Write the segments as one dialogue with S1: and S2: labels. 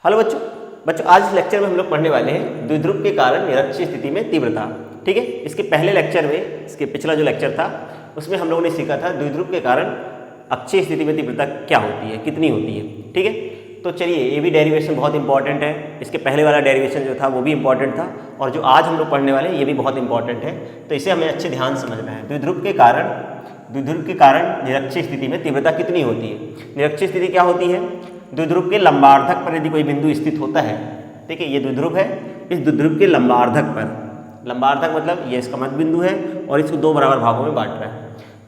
S1: Hello बच्चों आज इस लेक्चर में हम लोग पढ़ने वाले हैं द्विध्रुव के कारण निरक्षीय स्थिति में तीव्रता। ठीक है, इसके पहले लेक्चर में, इसके पिछला जो लेक्चर था उसमें हम लोगों ने सीखा था द्विध्रुव के कारण अक्षीय स्थिति में तीव्रता क्या होती है, कितनी होती है। ठीक है, तो चलिए ये भी डेरिवेशन बहुत इंपॉर्टेंट है। इसके पहले वाला डेरिवेशन जो था वो भी इंपॉर्टेंट था, और जो आज हम लोग पढ़ने वाले हैं ये भी बहुत इंपॉर्टेंट है। तो इसे हमें अच्छे ध्यान समझना है। द्विध्रुव के कारण निरक्षीय स्थिति में तीव्रता कितनी होती है। निरक्षीय स्थिति क्या होती है? द्विध्रुव के लंबार्धक पर यदि कोई बिंदु स्थित होता है, ठीक है, ये द्विध्रुव है, इस द्विध्रुव के लंबार्धक पर, लंबार्धक मतलब ये इसका मध्य बिंदु है और इसको दो बराबर भागों में बांट रहा है।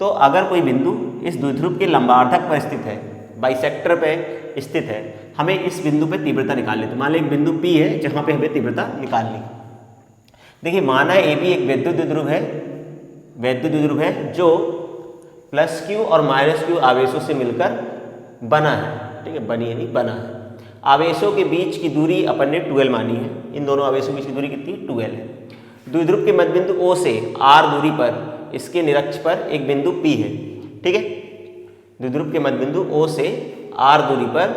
S1: तो अगर कोई बिंदु इस द्विध्रुव के लंबार्धक पर स्थित है, बाइसेक्टर पे स्थित है, हमें इस बिंदु पे तीव्रता निकालनी। तो मान लो एक बिंदु P है जहाँ पे हमें तीव्रता निकालनी। देखिए माना AB एक वैद्युत द्विध्रुव है जो +Q और -Q आवेशों से मिलकर बना है। ठीक है, बनी है नहीं, बना है। आवेशों के बीच की दूरी अपन ने 2L मानी है। इन दोनों आवेशों के बीच की दूरी कितनी? 2L है। द्विध्रुव के मध्य बिंदु O से R दूरी पर इसके निरक्ष पर एक बिंदु P है। ठीक है, द्विध्रुव के मध्य बिंदु O से R दूरी पर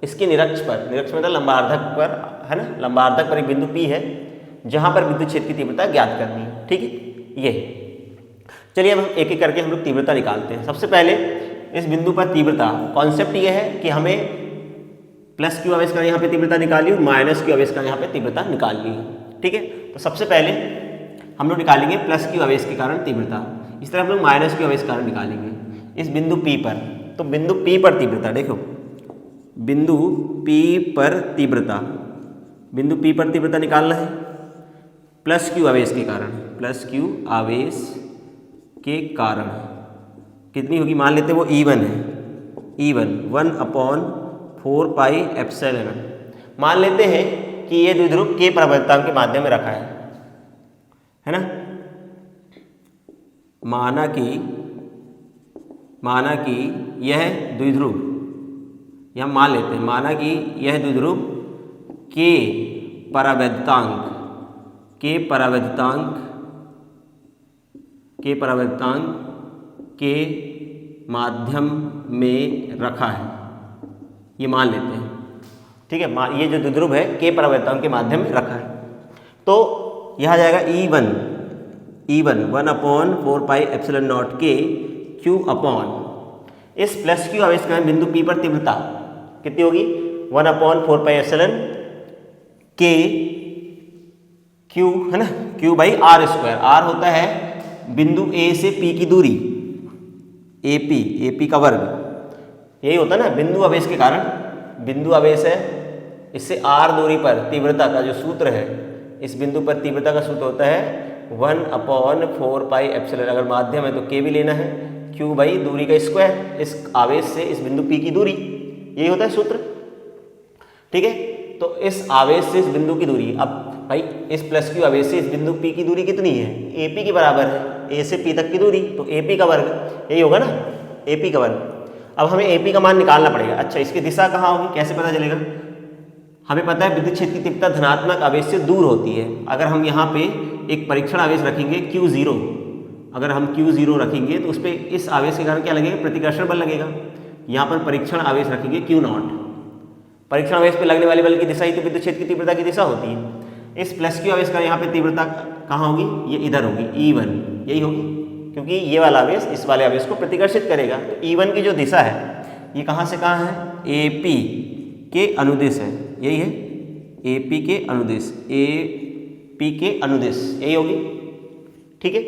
S1: इसके निरक्ष मतलब लंबार्धक पर, है ना, लंबार्धक पर एक बिंदु P है जहां पर विद्युत क्षेत्र की तीव्रता ज्ञात करनी है। ठीक है, ये चलिए अब हम एक एक करके हम लोग तीव्रता निकालते हैं। सबसे पहले इस बिंदु पर तीव्रता, कॉन्सेप्ट ये है कि हमें +Q आवेश का यहाँ पे तीव्रता निकाली और -Q आवेश का यहाँ पे तीव्रता निकालनी है। ठीक है, तो सबसे पहले हम लोग निकालेंगे +Q आवेश के कारण तीव्रता। इस तरह हम लोग -Q आवेश के कारण निकालेंगे इस बिंदु P पर। तो बिंदु P पर तीव्रता देखो, बिंदु P पर तीव्रता निकालना है +Q आवेश के कारण, +Q आवेश के कारण कितनी होगी? मान लेते हैं वो E1 है, E1 1/4πε। मान लेते हैं कि ये द्विध्रुव के प्रवर्तकांक के माध्यम में रखा है ना। माना कि यह द्विध्रुव, यह मान लेते हैं, माना कि यह द्विध्रुव के परावर्तकांक के माध्यम में रखा है, ये मान लेते हैं। ठीक है, ये जो द्विध्रुव है के परावर्तकांक के माध्यम में रखा है। तो यह आ जाएगा E1 1/4πε0 के Q अपॉन इस +Q आवेश का बिंदु P पर तीव्रता कितनी होगी? 1/4πε के Q, है ना, Q/r²। R होता है बिंदु A से P की दूरी, AP का वर्ग, यही होता है ना बिंदु आवेश के कारण। बिंदु आवेश है, इससे R दूरी पर तीव्रता का जो सूत्र है, इस बिंदु पर तीव्रता का सूत्र होता है 1/4πε। अगर माध्यम है तो K भी लेना है, Q/दूरी का स्क्वायर, इस आवेश से इस बिंदु P की दूरी, यही होता है सूत्र। ठीक है, तो इस आवेश से इस बिंदु की दूरी, अब भाई इस +Q आवेश से इस बिंदु P की दूरी कितनी है? AP के बराबर है, A से P तक की दूरी, तो AP का वर्ग, यही होगा ना, AP का वर्ग। अब हमें AP का मान निकालना पड़ेगा। अच्छा, इसकी दिशा कहाँ होगी, कैसे पता चलेगा? हमें पता है विद्युत क्षेत्र की तीव्रता धनात्मक आवेश से दूर होती है। अगर हम यहाँ पे एक परीक्षण आवेश रखेंगे Q0, अगर हम Q0 रखेंगे तो उस पर इस आवेश के कारण क्या लगेगा? प्रतिकर्षण बल लगेगा। यहाँ पर परीक्षण आवेश रखेंगे Q0, परीक्षण आवेश पे लगने वाले बल की दिशा ही तो विद्युत क्षेत्र की तीव्रता की दिशा होती है। इस +Q आवेश का यहाँ पे तीव्रता कहाँ होगी? ये इधर होगी, E1, यही होगी, क्योंकि ये वाला आवेश इस वाले आवेश को प्रतिकर्षित करेगा। तो E1 की जो दिशा है ये कहाँ से कहाँ है? AP के अनुदिश है, यही है, AP के अनुदिश, यही होगी। ठीक है,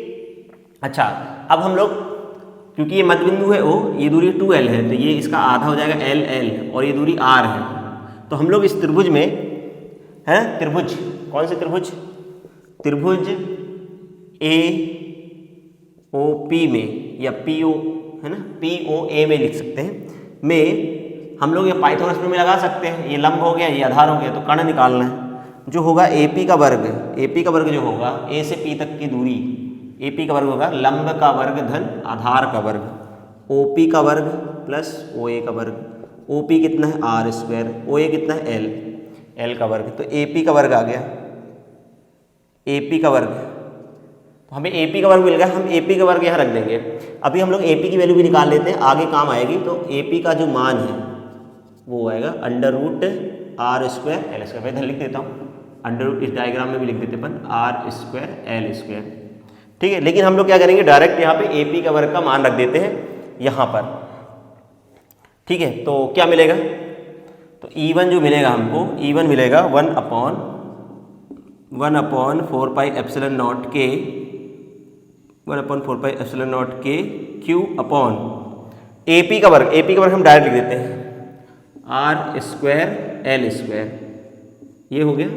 S1: अच्छा अब हम लोग, क्योंकि ये मध्य बिंदु है O, ये दूरी 2L है, तो ये इसका आधा हो जाएगा LL, और ये दूरी R है। तो हम लोग इस त्रिभुज में, है त्रिभुज, कौन से त्रिभुज? त्रिभुज AOP में, या PO, है ना, POA में लिख सकते हैं, में हम लोग ये पाइथागोरस प्रमेय लगा सकते हैं। ये लंब हो गया, ये आधार हो गया, तो कर्ण निकालना है। जो होगा AP का वर्ग जो होगा A से P तक की दूरी, AP का वर्ग होगा लंब का वर्ग धन आधार का वर्ग, OP का वर्ग प्लस OA का वर्ग। OP कितना है? R², OA कितना है? L का वर्ग। तो AP का वर्ग आ गया, AP का वर्ग, तो हमें AP का वर्ग मिल गया। हम AP का वर्ग यहाँ रख देंगे। अभी हम लोग AP की वैल्यू भी निकाल लेते हैं, आगे काम आएगी। तो AP का जो मान है वो आएगा √2 आर स्क्वायर एल स्क्वायर। मैं इधर लिख देता हूँ, अंडर इस डायग्राम में भी लिख देते अपन आर स्क्वायर एल स्क्वायर, ठीक है। लेकिन हम लोग क्या करेंगे, डायरेक्ट यहाँ पे AP का वर्ग का मान रख देते हैं यहाँ पर, ठीक है। तो क्या मिलेगा, तो E1 जो मिलेगा हमको, E1 मिलेगा 1/4 पाई एप्सिलॉन नॉट के, 1/4 पाई एप्सिलॉन नॉट के क्यू अपॉन AP का वर्ग, AP का वर्ग हम डायरेक्ट लिख देते हैं आर स्क्वायर एल स्क्वायर। ये हो गया,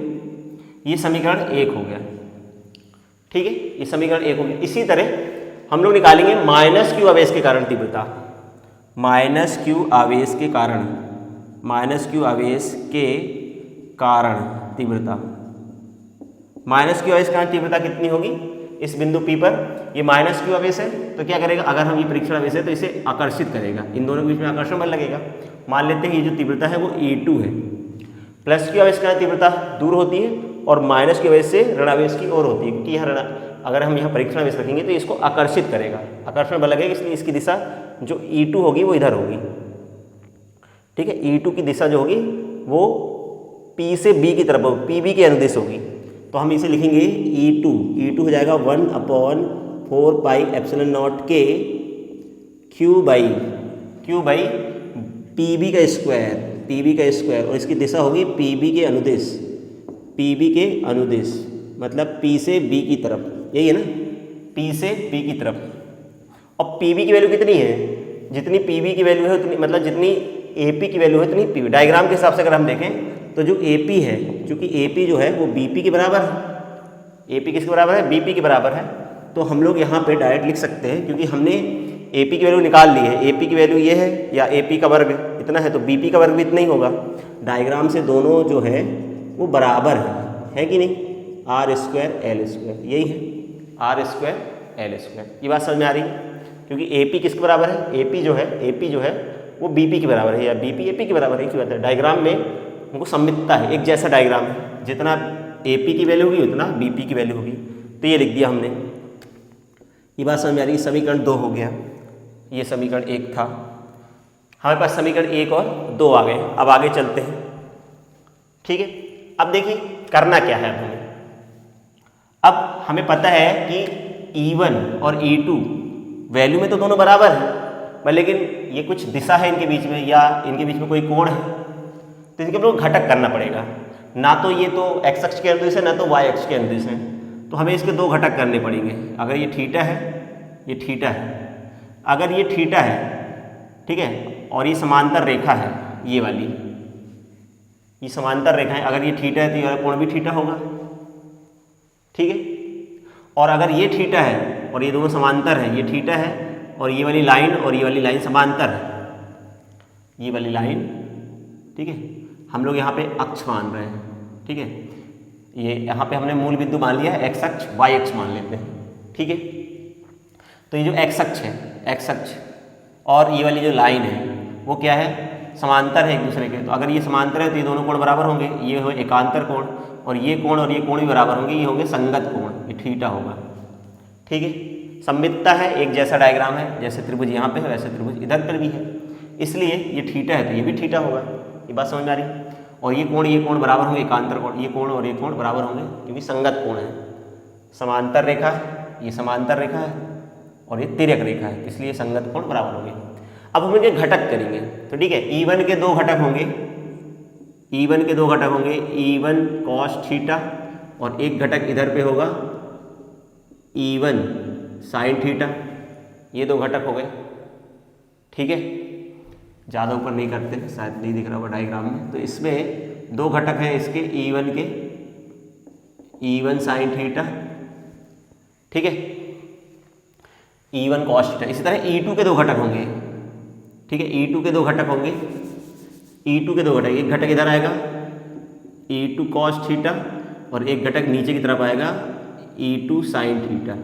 S1: ये समीकरण 1 हो गया, ठीक है। ये समीकरण 1 हो गया। इसी तरह हम लोग निकालेंगे माइनस क्यू आवेश के कारण तीव्रता, माइनस क्यू आवेश के कारण, माइनस क्यू आवेश के कारण तीव्रता, माइनस क्यू आवेश के कारण तीव्रता कितनी होगी इस बिंदु P पर। ये माइनस क्यू आवेश है तो क्या करेगा, अगर हम ये परीक्षण आवेश है तो इसे आकर्षित करेगा, इन दोनों के बीच में आकर्षण बल लगेगा। मान लेते हैं ये जो तीव्रता है वो E2 है। प्लस क्यू आवेश के कारण तीव्रता दूर होती है और माइनस क्यू आवेश से ऋणावेश की ओर होती है, क्योंकि यहाँ अगर हम यहाँ परीक्षण आवेश रखेंगे तो इसको आकर्षित करेगा, आकर्षण बल लगेगा, इसलिए इसकी दिशा जो E2 होगी वो इधर होगी, ठीक है। E2 की दिशा जो होगी वो P से B की तरफ होगी, PB के अनुदिश होगी। तो हम इसे लिखेंगे E2 हो जाएगा 1/4 पाई एप्सिलॉन नॉट के क्यू बाई PB का स्क्वायर, और इसकी दिशा होगी PB के अनुदिश, मतलब P से B की तरफ, यही है ना, P से B की तरफ। और PB की वैल्यू कितनी है, जितनी PB की वैल्यू है उतनी, मतलब जितनी AP की वैल्यू है उतनी PB। डायग्राम के हिसाब से अगर हम देखें तो जो AP है, चूँकि AP जो है वो BP के बराबर है, AP किसके बराबर है, BP के बराबर है। तो हम लोग यहाँ पे डायरेक्ट लिख सकते हैं, क्योंकि हमने AP की वैल्यू निकाल ली है, AP की वैल्यू ये है या AP का वर्ग इतना है तो BP का वर्ग भी इतना ही होगा। डायग्राम से दोनों जो है वो बराबर है कि नहीं, आर स्क्वायर एल स्क्वायर, यही है आर स्क्वायर एल स्क्वायर। ये बात समझ में आ रही है, क्योंकि AP किसके बराबर है, AP जो है वो BP के बराबर है या BP AP के बराबर है, एक ही बात है। डायग्राम में उनको सममितता है, एक जैसा डायग्राम है, जितना AP की वैल्यू होगी उतना BP की वैल्यू होगी। तो ये लिख दिया हमने, ये बात समझ में आ रही है। समीकरण 2 हो गया, ये समीकरण 1 था, हमारे पास समीकरण 1 और 2 आ गए। अब आगे चलते हैं, ठीक है। अब देखिए करना क्या है, अब हमें पता है कि E1 और E2 वैल्यू में तो दोनों बराबर हैं, लेकिन ये कुछ दिशा है इनके बीच में या इनके बीच में कोई कोण है, तो इनके लोग घटक करना पड़ेगा। ना तो ये तो x अक्ष के अनुदिश है, ना तो y अक्ष के अनुदिश है, तो हमें इसके 2 घटक करने पड़ेंगे। अगर ये थीटा है, ये थीटा है, अगर ये थीटा है, ठीक है, और ये समांतर रेखा है, ये वाली, ये समांतर रेखा है, अगर ये थीटा है तो ये कोण भी थीटा होगा, ठीक है। और अगर ये थीटा है और ये दोनों समांतर है, ये थीटा है और ये वाली लाइन और ये वाली लाइन समांतर है, ये वाली लाइन, ठीक है। हम लोग यहाँ पे अक्ष मान रहे हैं, ठीक है। ये यहाँ पे हमने मूल बिंदु मान लिया है, x अक्ष y अक्ष मान लेते हैं, ठीक है। तो ये जो x अक्ष है, x अक्ष और ये वाली जो लाइन है वो क्या है, समांतर है एक दूसरे के। तो अगर ये समांतर है तो ये दोनों कोण बराबर होंगे, ये हो एकांतर कोण, और ये कोण भी बराबर होंगे, ये होंगे संगत कोण, ये थीटा होगा, ठीक है। सममितता है, एक जैसा डायग्राम है, जैसे त्रिभुज यहाँ पे है वैसे त्रिभुज इधर पर भी है, इसलिए ये थीटा है तो ये भी थीटा होगा। ये बात समझ में आ रही। और ये कोण बराबर होंगे, एकांतर कोण, ये कोण और ये कोण बराबर होंगे, क्योंकि संगत कोण है। समांतर रेखा है, ये समांतर रेखा है और ये तिर्यक रेखा है, इसलिए संगत कोण बराबर होंगे। अब हम इनके घटक करेंगे, तो ठीक है। E1 के 2 घटक होंगे, E1 के 2 घटक होंगे, E1 cos थीटा, और एक घटक इधर पे होगा E1 sin थीटा, ये 2 घटक हो गए, ठीक है। ज़्यादा ऊपर नहीं करते, शायद नहीं दिख रहा होगा डायग्राम में। तो इसमें 2 घटक हैं इसके, E1 sin थीटा, ठीक है, E1 cos थीटा। इसी तरह E2 के 2 घटक होंगे, ठीक है। E2 के 2 घटक होंगे, E2 के 2 घटक, एक घटक इधर आएगा E2 cos थीटा और एक घटक नीचे की तरफ आएगा E2 sin थीटा,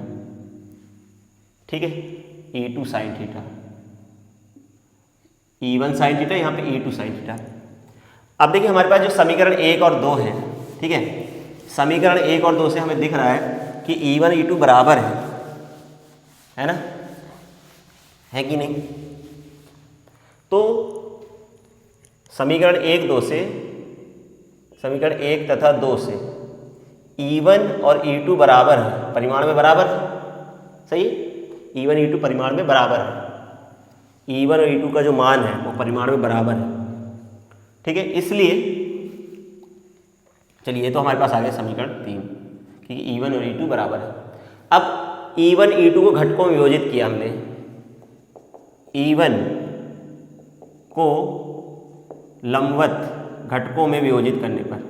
S1: ठीक है। E2 sin theta, E1 sin theta, यहाँ पे E2 sin थीटा। अब देखिए हमारे पास जो समीकरण 1 और 2 है, ठीक है। समीकरण 1 और 2 से हमें दिख रहा है कि E1 E2 बराबर है ना, है कि नहीं। तो समीकरण 1 2 से समीकरण 1 तथा 2 से E1 और E2 बराबर है, परिमाण में बराबर है, सही है। E1 E2 परिमाण में बराबर है, E1 और E2 का जो मान है वो परिमाण में बराबर है, ठीक है। इसलिए चलिए ये तो हमारे पास आ गया समीकरण 3 कि E1 और E2 बराबर है। अब E1 E2 को घटकों में विभाजित किया हमने, E1 को लंबवत घटकों में विभाजित करने पर,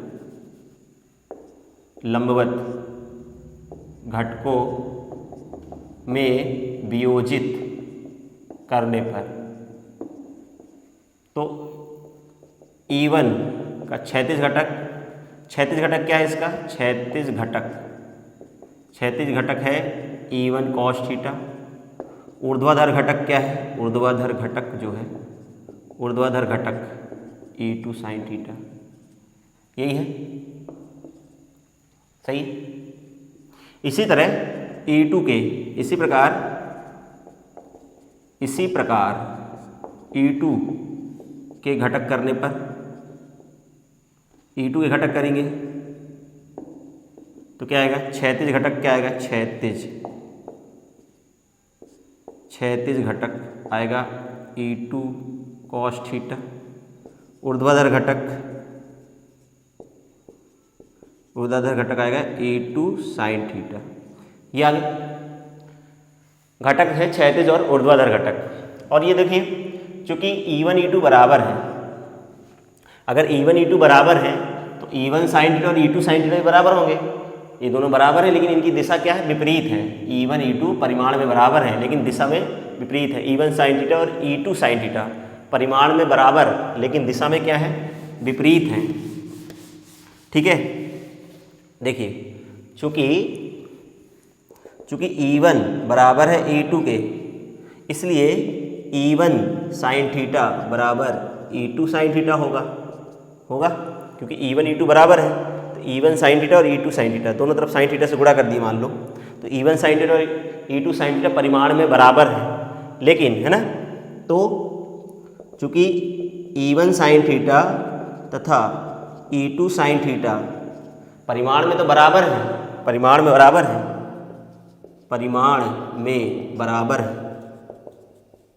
S1: लंबवत घटकों में वियोजित करने पर, तो E1 का क्षैतिज घटक, क्षैतिज घटक क्या है इसका, क्षैतिज घटक, क्षैतिज घटक है E1 cos थीटा। ऊर्ध्वाधर घटक क्या है, ऊर्ध्वाधर घटक जो है, ऊर्ध्वाधर घटक E2 sin थीटा, यही है, सही। इसी तरह E2 के इसी प्रकार E2 के घटक करने पर, E2 के घटक करेंगे तो क्या आएगा, क्षैतिज घटक क्या आएगा, क्षैतिज घटक आएगा E2 cos थीटा। ऊर्ध्वाधर घटक आएगा E2 sin थीटा। ये आगे घटक है क्षैतिज और ऊर्ध्वाधर घटक। और ये देखिए चूंकि E1 E2 बराबर है, अगर E1 E2 बराबर है तो E1 sin थीटा और E2 sin थीटा भी बराबर होंगे। ये दोनों बराबर है लेकिन इनकी दिशा क्या है, विपरीत है। E1 E2 परिमाण में बराबर है लेकिन दिशा में विपरीत है। E1 sin थीटा और E2 sin थीटा परिमाण में बराबर लेकिन दिशा में क्या है, विपरीत है, ठीक है। देखिए चूंकि E1 बराबर है E2 के, इसलिए E1 sin थीटा बराबर E2 sin थीटा होगा क्योंकि E1 E2 बराबर है तो E1 sin थीटा और E2 sin थीटा दोनों तरफ sin थीटा से गुणा कर दिए मान लो, तो E1 sin थीटा और E2 sin थीटा परिमाण में बराबर है, लेकिन है ना, तो चूंकि E1 sin थीटा तथा E2 sin थीटा परिमाण में तो बराबर है, परिमाण में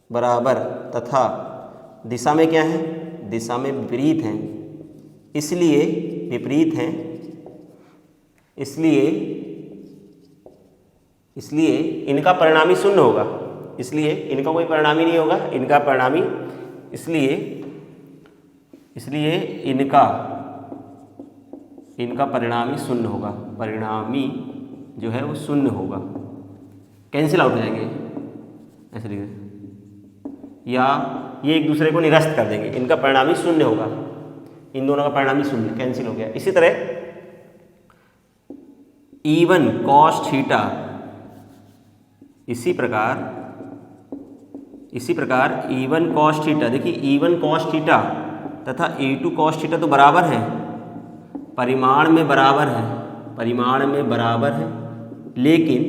S1: बराबर तथा दिशा में क्या है, दिशा में विपरीत हैं, इसलिए विपरीत हैं, इसलिए इनका परिणामी शून्य होगा, इसलिए इनका कोई परिणामी नहीं होगा, इनका परिणामी, इसलिए इनका परिणामी शून्य होगा, परिणामी जो है वो शून्य होगा, कैंसिल आउट हो जाएंगे ऐसे लिख, या ये एक दूसरे को निरस्त कर देंगे, इनका परिणामी शून्य होगा, इन दोनों का परिणामी शून्य, कैंसिल हो गया। इसी तरह E1 cos थीटा, इसी प्रकार E1 cos थीटा, देखिए E1 cos थीटा तथा E2 cos थीटा तो बराबर है, परिमाण में बराबर है लेकिन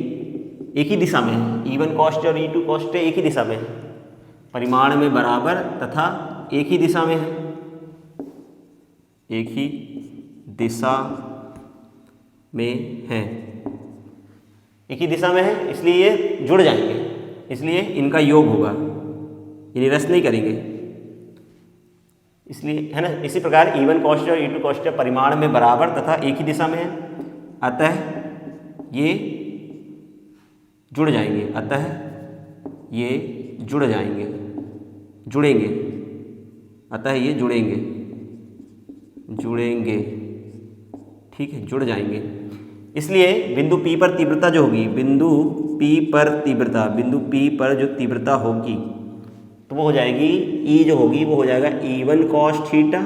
S1: एक ही दिशा में है। E1 cos थीटा और E2 cos थीटा एक ही दिशा में है, परिमाण में बराबर तथा एक ही दिशा में है, एक ही दिशा है, इसलिए ये जुड़ जाएंगे, इसलिए इनका योग होगा, ये निरस्त नहीं करेंगे, इसलिए है ना। इसी प्रकार E1 cos थीटा और E2 cos थीटा परिमाण में बराबर तथा एक ही दिशा में है, अतः ये जुड़ जाएंगे, जुड़ेंगे, ठीक है, जुड़ जाएंगे। इसलिए बिंदु P पर तीव्रता जो होगी, बिंदु P पर जो तीव्रता होगी तो वो हो जाएगी, E जो होगी वो हो जाएगा E1 cos theta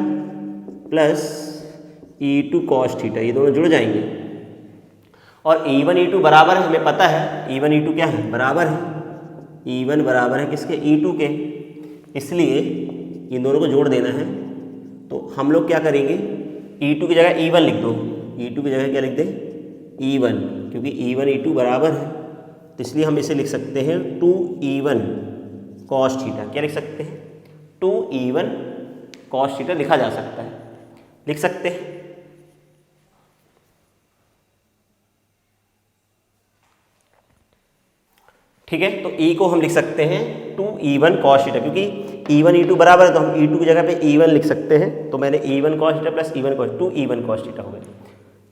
S1: plus E2 cos theta, ये दोनों जुड़ जाएंगे। और E1 E2 बराबर है, हमें पता है E1 E2 क्या है, बराबर है, E1 बराबर है किसके, E2 के, इसलिए इन दोनों को जोड़ देना है। तो हम लोग क्या करेंगे, E2 की जगह E1 लिख दो, E2 की जगह क्या लिख दें, E1, क्योंकि E1 E2 बराबर है तो इसलिए हम इसे लिख सकते हैं 2E1 cos थीटा। क्या लिख सकते हैं, 2E1 cos थीटा लिखा जा सकता है, लिख सकते हैं, ठीक है। तो E को हम लिख सकते हैं 2E1 cos थीटा, क्योंकि E1 E2 बराबर है तो हम E2 की जगह पे E1 लिख सकते हैं। तो मैंने E1 cos theta plus E1 cos 2E1 cos theta हो गया।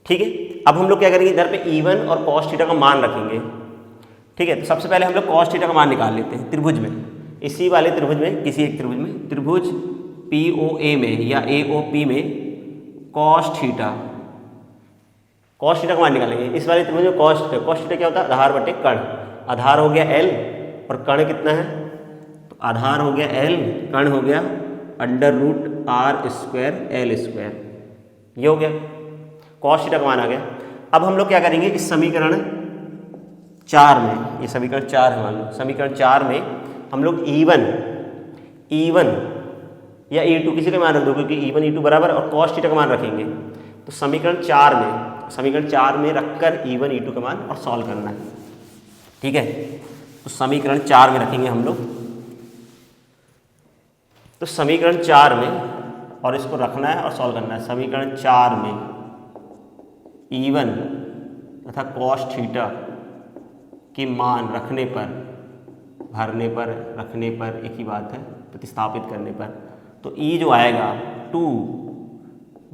S1: ठीक है, अब हम लोग क्या करेंगे, इधर पे E1 और cos थीटा का मान रखेंगे। ठीक है, तो सबसे पहले हम लोग cos थीटा का मान निकाल लेते हैं त्रिभुज में, इसी वाले त्रिभुज में, किसी एक त्रिभुज में, त्रिभुज POA में या AOP में cos थीटा का मान निकालेंगे। इस वाले त्रिभुज में cos थीटा क्या होता है, आधार बटे कर्ण। आधार हो गया L और कर्ण कितना है, तो आधार हो गया L, कर्ण हो गया √r²L²। ये हो गया, cos थीटा का मान आ गया। अब हम लोग क्या करेंगे, इस समीकरण 4 में, ये समीकरण 4 है मान लो, समीकरण 4 में हम लोग E1 या E2 किसी का मान रख दो, क्योंकि E1 E2 बराबर और cos थीटा का मान रखेंगे। तो समीकरण 4 में रखकर E1 E2 का मान और सॉल्व करना है। ठीक है, तो समीकरण 4 में रखेंगे हम लोग, तो समीकरण 4 में और इसको रखना है और सॉल्व करना है। समीकरण 4 में E1 तथा cos थीटा के मान रखने पर, भरने पर, रखने पर एक ही बात है, प्रतिस्थापित करने पर, तो E जो आएगा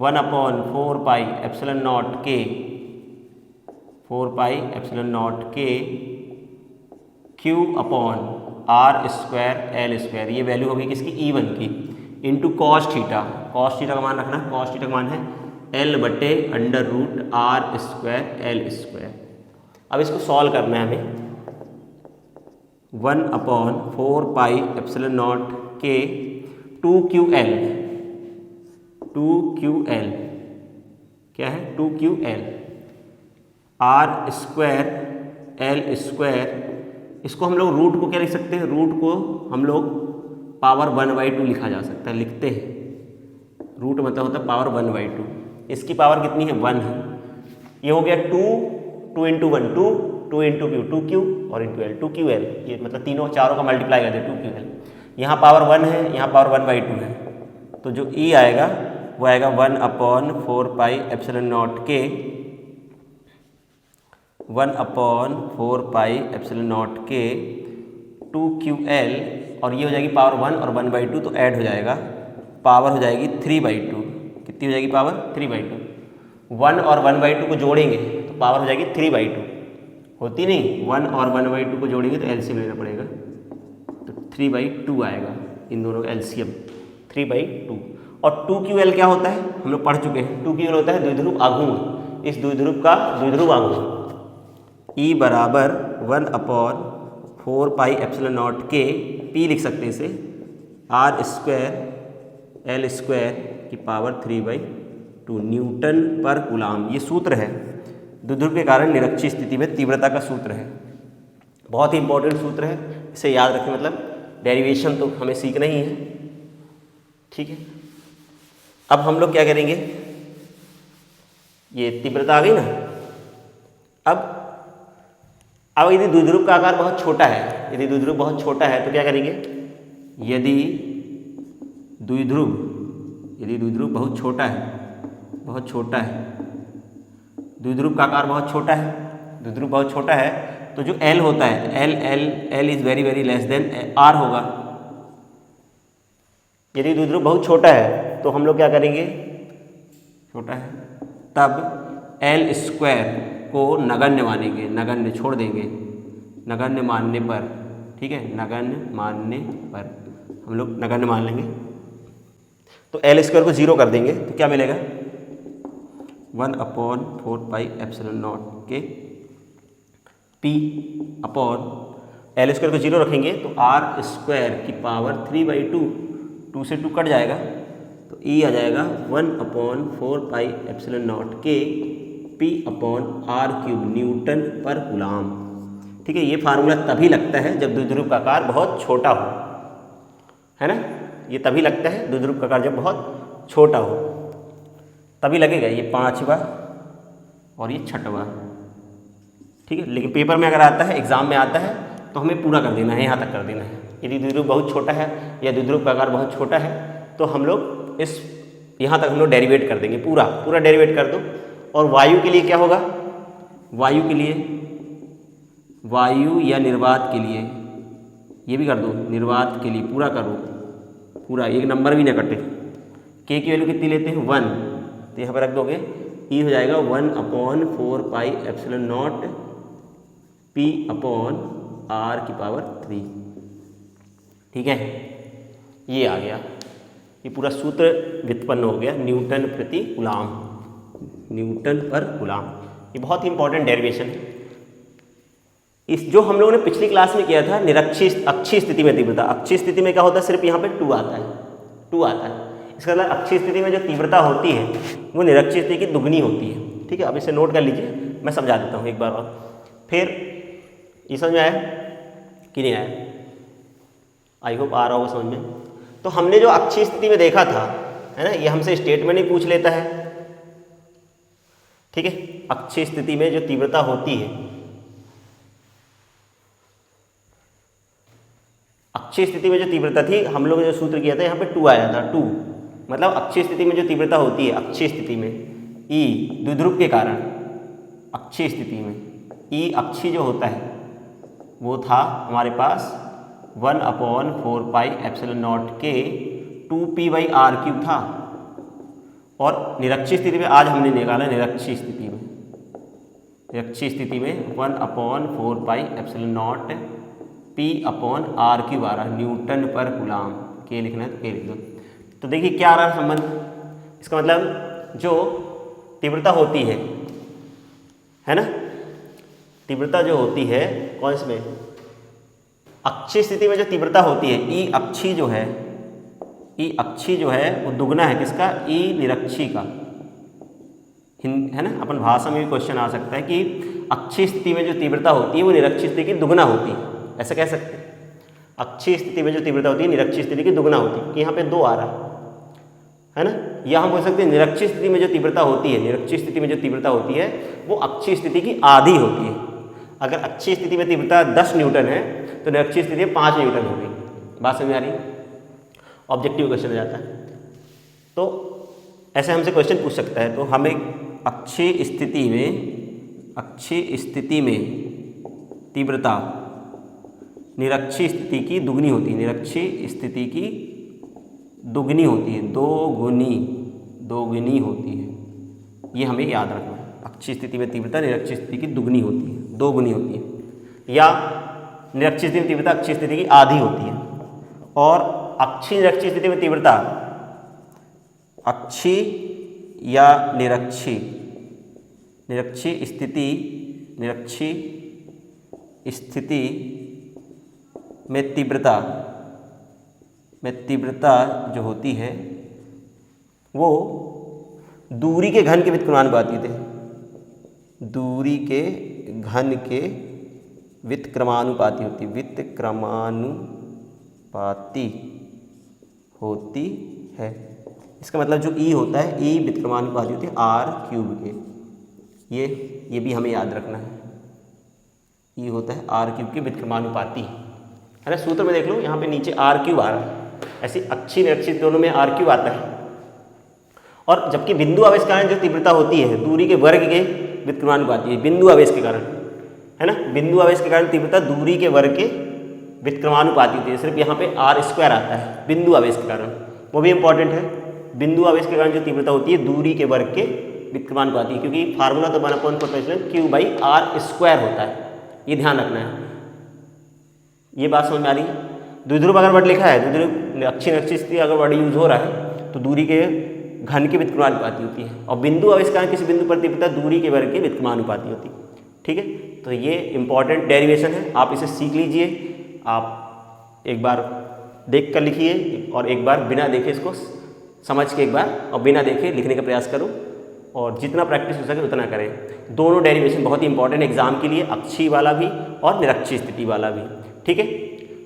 S1: 1/4πε0 K Q/r²L², ये वैल्यू होगी किसकी, E1 की, इंटू cos थीटा का मान रखना, cos थीटा का मान है L/√r²L²। अब इसको सॉल्व करना है हमें। 1/4πε0 K 2QL क्या है, 2QL r²L²। इसको हम लोग रूट को क्या लिख सकते हैं, रूट को हम लोग पावर 1/2 लिखा जा सकता है, लिखते हैं। रूट मतलब होता है पावर 1/2। इसकी पावर कितनी है, 1 है। ये हो गया 2 × 1 2 × Q 2Q और इंटू L 2QL, ये मतलब तीनों चारों का मल्टीप्लाई कर दे 2QL। यहाँ पावर 1 है, यहाँ पावर 1/2 है, तो जो E आएगा वो आएगा 1/4πε0 K 2QL, और ये हो जाएगी पावर 1 और 1/2 तो ऐड हो जाएगा, पावर हो जाएगी 3/2। कितनी हो जाएगी पावर, 3/2। 1 और 1/2 को जोड़ेंगे तो पावर हो जाएगी 3/2, होती नहीं, 1 और 1/2 को जोड़ेंगे तो एलसीएम लेना पड़ेगा, तो 3/2 आएगा, इन दोनों का एलसीएम 3/2। और 2QL क्या होता है, हम लोग पढ़ चुके हैं, 2QL होता है द्विध्रुव आघूर्ण। इस द्विध्रुव का द्विध्रुव आघूर्ण E बराबर 1/4πε0 K, P लिख सकते हैं इसे, r²L² की पावर 3/2 न्यूटन पर कूलाम। ये सूत्र है, द्विध्रुव के कारण निरक्षीय स्थिति में तीव्रता का सूत्र है, बहुत ही इंपॉर्टेंट सूत्र है, इसे याद रखें। मतलब डेरिवेशन तो हमें सीखना ही है। ठीक है, अब हम लोग क्या करेंगे, ये तीव्रता आ गई ना। अब यदि द्विध्रुव का आकार बहुत छोटा है, यदि द्विध्रुव बहुत छोटा है तो क्या करेंगे, यदि द्विध्रुव बहुत छोटा है, द्विध्रुव का आकार बहुत छोटा है, तो जो L होता है, L is very very less than R होगा। यदि द्विध्रुव बहुत छोटा है तो हम लोग क्या करेंगे, छोटा है, तब L² को नगण्य मानेंगे, नगण्य छोड़ देंगे, नगण्य मानने पर, ठीक है, नगण्य मानने पर हम लोग नगण्य मान लेंगे, तो L² को 0 कर देंगे तो क्या मिलेगा, 1/4πε0 के P अपॉन L² को 0 रखेंगे तो r² की पावर 3/2, 2 से 2 कट जाएगा तो E आ जाएगा 1/4πε0 के P अपॉन r³ न्यूटन पर कूलाम। ठीक है, ये फार्मूला तभी लगता है जब द्विध्रुव का आकार बहुत छोटा हो, है ना, ये तभी लगता है द्विध्रुव का आकार जब बहुत छोटा हो, तभी लगेगा। ये 5वां और ये 6वां, ठीक है। लेकिन पेपर में अगर आता है, एग्जाम में आता है तो हमें पूरा कर देना है, यहाँ तक कर देना है। यदि द्विध्रुव बहुत छोटा है या द्विध्रुव का आकार बहुत छोटा है तो हम लोग इस यहाँ तक हम लोग डेरिवेट कर देंगे, पूरा डेरिवेट कर दो। और वायु के लिए क्या होगा, वायु के लिए वायु या निर्वात के लिए, ये भी कर दो, निर्वात के लिए पूरा करो, पूरा एक नंबर भी ना कटे। के की वैल्यू कितनी लेते हैं 1, तो यहाँ पर रख दोगे ई हो जाएगा 1/4 pi epsilon not P upon R की पावर 3। ठीक है, ये आ गया, ये पूरा सूत्र व्युत्पन्न हो गया, न्यूटन प्रति कूलाम, न्यूटन पर कूलाम। ये बहुत ही इंपॉर्टेंट डेरिवेशन है। इस जो हम लोगों ने पिछली क्लास में किया था निरक्षीय अक्षीय स्थिति में तीव्रता, अक्षीय स्थिति में क्या होता है, सिर्फ यहाँ पे 2 आता है, 2 आता है। इसका मतलब अक्षीय स्थिति में जो तीव्रता होती है वो निरक्षीय स्थिति की दुगनी होती है। ठीक है, अब इसे नोट कर लीजिए, मैं समझा देता हूँ एक बार और। फिर ये समझ में आया कि नहीं आया? आई होप आ रहा होगा समझ में। तो हमने जो अक्षीय स्थिति में देखा था, है ना, ये हमसे स्टेटमेंट ही पूछ लेता है। ठीक है, अक्षीय स्थिति में जो तीव्रता होती है, अक्षीय स्थिति में जो तीव्रता थी, हम लोग ने जो सूत्र किया था यहाँ पे 2 आया था, 2 मतलब अक्षीय स्थिति में जो तीव्रता होती है, अक्षीय स्थिति में ई द्विध्रुव के कारण, अक्षीय स्थिति में ई अक्षीय जो होता है वो था हमारे पास 1/4 पाई एप्सिलॉन नॉट के 2p/r³ था। और निरक्षीय स्थिति में आज हमने निकाला निरक्षीय स्थिति में, निरक्षीय स्थिति में 1/4 पाई एप्सिलॉन नॉट p/r³ आ रहा, न्यूटन पर कूलाम। के लिखना है तो के लिख दो। तो देखिए क्या आ रहा है संबंध, इसका मतलब जो तीव्रता होती है ना, तीव्रता जो होती है कौन से में, अक्षीय स्थिति में जो तीव्रता होती है, ई अक्षीय जो है, ई अक्षीय जो है वो दुगना है किसका, ई निरक्षीय का, है ना। अपन भाषा में भी क्वेश्चन आ सकता है कि अक्षीय स्थिति में जो तीव्रता होती है वो निरक्षीय स्थिति की दुगना होती है, ऐसा कह सकते हैं। अक्षीय स्थिति में जो तीव्रता होती है निरक्षीय स्थिति की दुगना होती है, कि यहाँ पे 2 आ रहा है ना। या हम बोल सकते हैं निरक्षीय स्थिति में जो तीव्रता होती है, निरक्षीय स्थिति में जो तीव्रता होती है वो अक्षीय स्थिति की आधी होती है। अगर अक्षीय स्थिति में तीव्रता 10 न्यूटन है तो निरक्षीय स्थिति में 5 न्यूटन होगी। बात समझ में आ रही? ऑब्जेक्टिव क्वेश्चन हो जाता है। तो ऐसे हमसे क्वेश्चन पूछ सकता है। तो हमें अक्षीय स्थिति में तीव्रता निरक्षीय स्थिति की दुगनी होती है, निरक्षीय स्थिति की दुगनी होती है, दोगुनी होती है। ये हमें याद रखना है। अक्षीय स्थिति में तीव्रता निरक्षीय स्थिति की दुगनी होती है, 2 गुनी होती है। या निरक्षीय स्थिति में तीव्रता अक्षीय स्थिति की आधी होती है। और अक्षीय निरक्षीय स्थिति में तीव्रता अक्षीय या निरक्षीय स्थिति में तीव्रता जो होती है वो दूरी के घन के व्युत्क्रमानुपाती होते हैं, दूरी के घन के व्युत्क्रमानुपाती होती है। इसका मतलब जो ई होता है, ई व्युत्क्रमानुपाती होती है r³ के। ये भी हमें याद रखना है। ई होता है r³ के व्युत्क्रमानुपाती, है ना। सूत्र में देख लो, यहाँ पे नीचे r³ आ रहा है। ऐसे अक्षीय निरक्षीय दोनों में r³ आता है। और जबकि बिंदु आवेश के कारण जो तीव्रता होती है दूरी के वर्ग के व्युत्क्रमानुपाती है, बिंदु आवेश के कारण, है ना। बिंदु आवेश के कारण तीव्रता दूरी के वर्ग के व्युत्क्रमानुपाती होती है। सिर्फ यहाँ पे r² आता है बिंदु आवेश के कारण, वो भी इंपॉर्टेंट है। बिंदु आवेश के कारण जो तीव्रता होती है दूरी के वर्ग के व्युत्क्रमानुपाती, क्योंकि फार्मूला तो 1/4 Q/r² होता है। ये ध्यान रखना है। ये बात समझ में आ रही है? द्विध्रुव अगर वर्ड लिखा है, द्विध्रुव अक्षीय निरक्षीय स्थिति अगर वर्ड यूज हो रहा है तो दूरी के घन के व्युत्क्रमानुपाती होती है। और बिंदु आवेश के कारण किसी बिंदु पर तीव्रता दूरी के वर्ग के व्युत्क्रमानुपाती होती है। ठीक है, तो ये इंपॉर्टेंट डेरिवेशन है, आप इसे सीख लीजिए। आप एक बार देख कर लिखिए और एक बार बिना देखे इसको समझ के एक बार और बिना देखे लिखने का प्रयास करो। और जितना प्रैक्टिस हो सके उतना करें। दोनों डेरिवेशन बहुत ही इंपॉर्टेंट एग्जाम के लिए, अक्षीय वाला भी और निरक्षीय स्थिति वाला भी। ठीक है,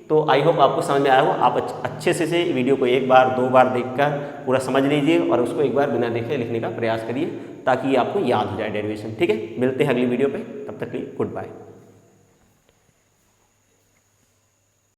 S1: तो आई होप आपको समझ में आया हो। आप अच्छे से वीडियो को 1 बार 2 बार देखकर पूरा समझ लीजिए और उसको एक बार बिना देखे लिखने का प्रयास करिए, ताकि ये आपको याद हो जाए डेरिवेशन। ठीक है, मिलते हैं अगली वीडियो पे, तब तक के लिए गुड बाय।